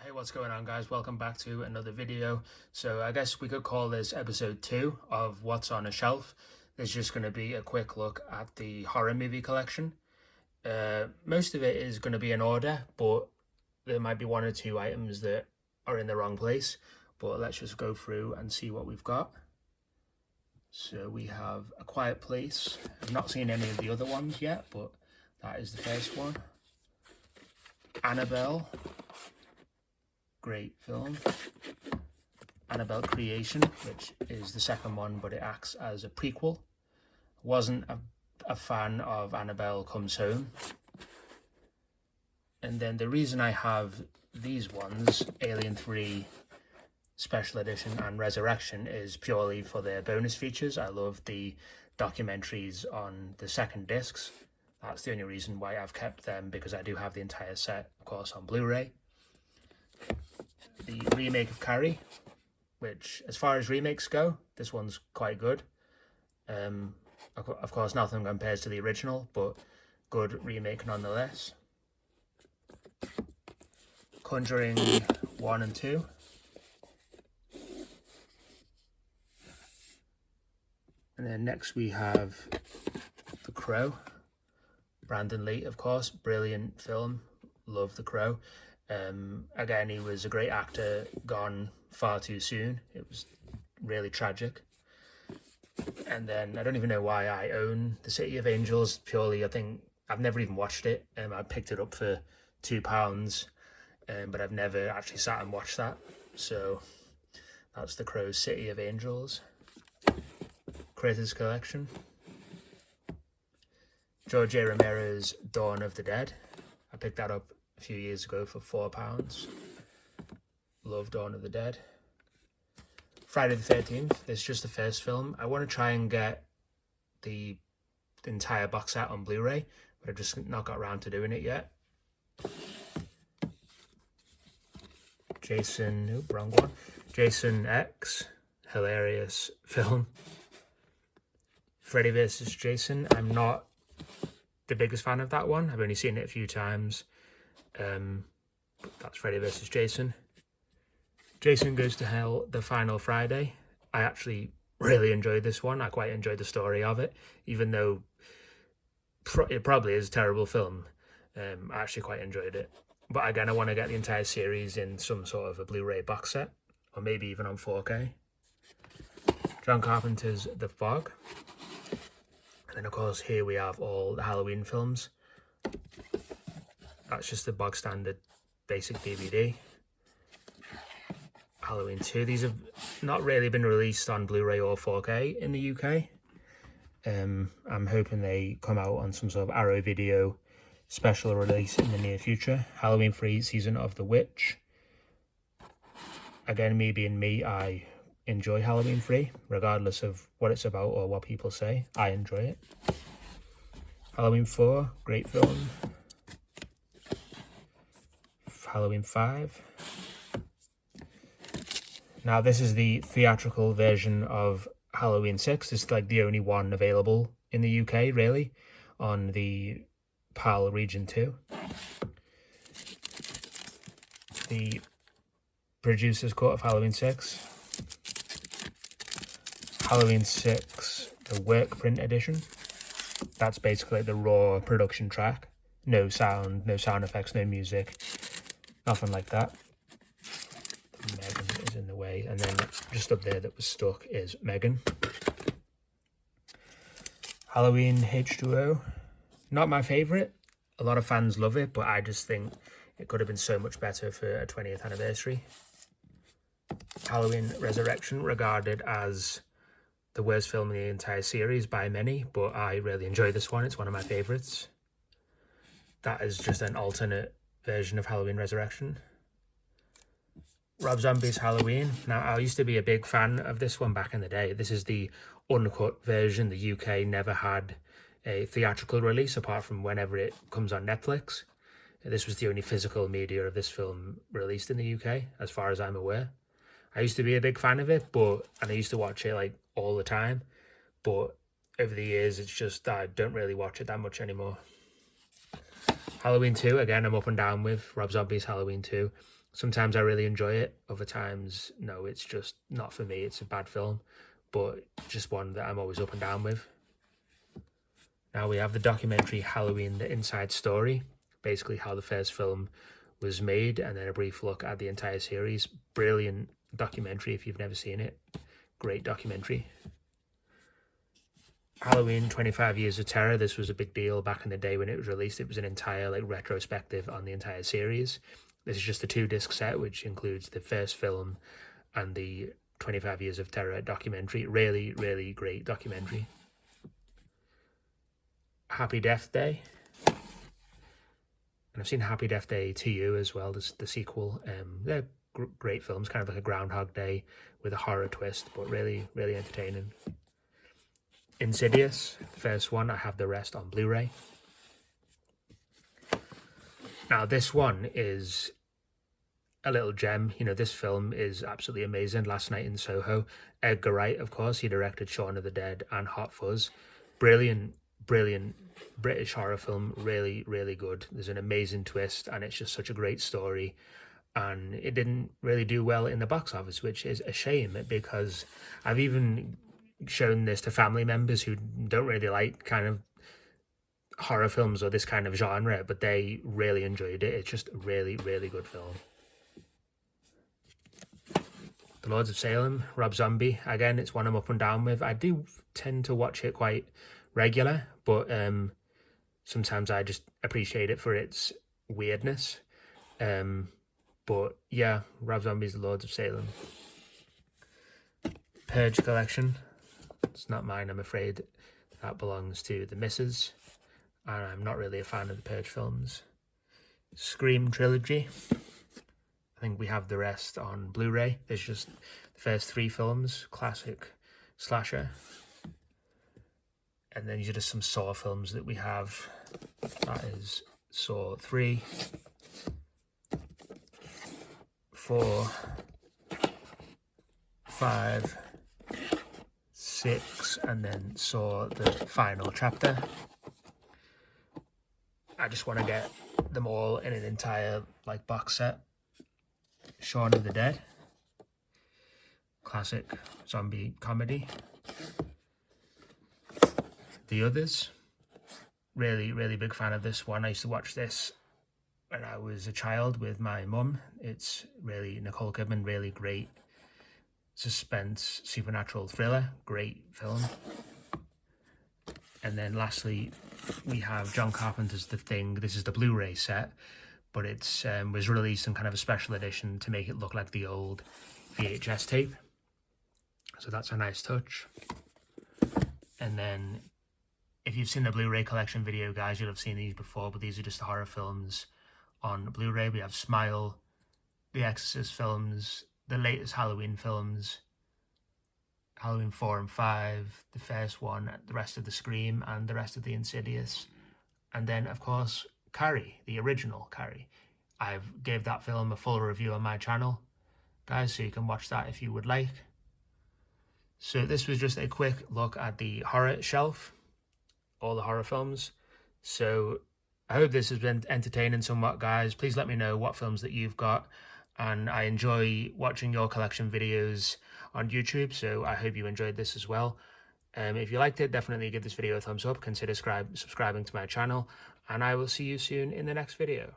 Hey, what's going on, guys? Welcome back to another video. So I guess we could call this episode 2 of What's on a Shelf. There's just going to be a quick look at the horror movie collection. Most of it is going to be in order, but there might be one or two items that are in the wrong place. But let's just go through and see what we've got. So we have A Quiet Place. I've not seen any of the other ones yet, but that is the first one. Annabelle. Great film. Annabelle Creation, which is the second one, but it acts as a prequel. Wasn't a fan of Annabelle Comes Home. And then the reason I have these ones, Alien 3 Special Edition and Resurrection, is purely for their bonus features. I love the documentaries on the second discs. That's the only reason why I've kept them, because I do have the entire set, of course, on Blu-ray. The remake of Carrie, which, as far as remakes go, this one's quite good. Of course, nothing compares to the original, but good remake nonetheless. Conjuring 1 and 2. And then next we have The Crow. Brandon Lee, of course, brilliant film. Love The Crow. Again, he was a great actor, gone far too soon. It was really tragic. And then I don't even know why I own The City of Angels. Purely, I think I've never even watched it. I picked it up for £2, but I've never actually sat and watched that. So that's The Crow's City of Angels. Critters Collection. George A. Romero's Dawn of the Dead. I picked that up a few years ago for £4. Love Dawn of the Dead. Friday the 13th. This is just the first film. I want to try and get the entire box set on Blu-ray, but I've just not got around to doing it yet. Wrong one. Jason X. Hilarious film. Freddy vs. Jason. I'm not the biggest fan of that one. I've only seen it a few times. That's Freddy vs. Jason. Jason Goes to Hell, The Final Friday. I actually really enjoyed this one. I quite enjoyed the story of it, even though it probably is a terrible film. I actually quite enjoyed it. But again, I want to get the entire series in some sort of a Blu-ray box set, or maybe even on 4K. John Carpenter's The Fog. And then, of course, here we have all the Halloween films. That's just the bog standard basic DVD. Halloween 2. These have not really been released on Blu-ray or 4K in the UK. I'm hoping they come out on some sort of Arrow Video special release in the near future. Halloween 3 Season of the Witch. Again, me being me, I enjoy Halloween 3, regardless of what it's about or what people say. I enjoy it. Halloween 4, great film. Halloween 5. Now, this is the theatrical version of Halloween 6. It's like the only one available in the UK, really, on the PAL Region 2. The producer's cut of Halloween 6. Halloween 6, the work print edition. That's basically the raw production track. No sound, no sound effects, no music. Nothing like that. Megan is in the way. And then just up there that was stuck is Megan. Halloween H2O. Not my favourite. A lot of fans love it, but I just think it could have been so much better for a 20th anniversary. Halloween Resurrection, regarded as the worst film in the entire series by many, but I really enjoy this one. It's one of my favourites. That is just an alternate version of Halloween Resurrection. Rob Zombie's Halloween. Now, I used to be a big fan of this one back in the day. This is the uncut version. The UK never had a theatrical release apart from whenever it comes on Netflix. This was the only physical media of this film released in the UK, as far as I'm aware. I used to be a big fan of it, and I used to watch it like all the time, but over the years, it's just I don't really watch it that much anymore. Halloween 2, again, I'm up and down with Rob Zombie's Halloween 2. Sometimes I really enjoy it, other times, no, it's just not for me. It's a bad film, but just one that I'm always up and down with. Now we have the documentary Halloween, The Inside Story, basically how the first film was made, and then a brief look at the entire series. Brilliant documentary if you've never seen it. Great documentary. Halloween 25 Years of Terror. This was a big deal back in the day when it was released. It was an entire retrospective on the entire series. This is just a 2-disc set, which includes the first film and the 25 Years of Terror documentary. Really, really great documentary. Happy Death Day. And I've seen Happy Death Day 2 as well, the sequel. They're great films, kind of like a Groundhog Day with a horror twist, but really, really entertaining. Insidious, the first one. I have the rest on Blu-ray. Now, this one is a little gem. You know, this film is absolutely amazing. Last Night in Soho. Edgar Wright, of course, he directed Shaun of the Dead and Hot Fuzz. Brilliant, brilliant British horror film. Really, really good. There's an amazing twist, and it's just such a great story. And it didn't really do well in the box office, which is a shame, because I've even shown this to family members who don't really like kind of horror films or this kind of genre, but they really enjoyed it. It's just a really, really good film. The Lords of Salem, Rob Zombie. Again, it's one I'm up and down with. I do tend to watch it quite regular, but sometimes I just appreciate it for its weirdness. But yeah, Rob Zombie's The Lords of Salem. Purge Collection. It's not mine, I'm afraid. That belongs to the missus, and I'm not really a fan of the Purge films. Scream Trilogy. I think we have the rest on Blu-ray. There's just the first 3 films, classic slasher. And then these are just some Saw films that we have. That is Saw 3, 4, 5, 6, and then Saw the final chapter. I just want to get them all in an entire box set. Shaun of the Dead, classic zombie comedy. The Others, really, really big fan of this one. I used to watch this when I was a child with my mum. It's really Nicole Kidman, really great suspense, supernatural thriller, great film. And then lastly, we have John Carpenter's The Thing. This is the Blu-ray set, but it's was released in kind of a special edition to make it look like the old VHS tape. So that's a nice touch. And then if you've seen the Blu-ray collection video, guys, you'll have seen these before, but these are just the horror films on Blu-ray. We have Smile, the Exorcist films, the latest Halloween films, Halloween 4 and 5, the first one, the rest of the Scream, and the rest of the Insidious. And then, of course, Carrie, the original Carrie. I've gave that film a full review on my channel, guys, so you can watch that if you would like. So this was just a quick look at the horror shelf, all the horror films. So I hope this has been entertaining somewhat, guys. Please let me know what films that you've got, and I enjoy watching your collection videos on YouTube, so I hope you enjoyed this as well. If you liked it, definitely give this video a thumbs up, consider subscribing to my channel, and I will see you soon in the next video.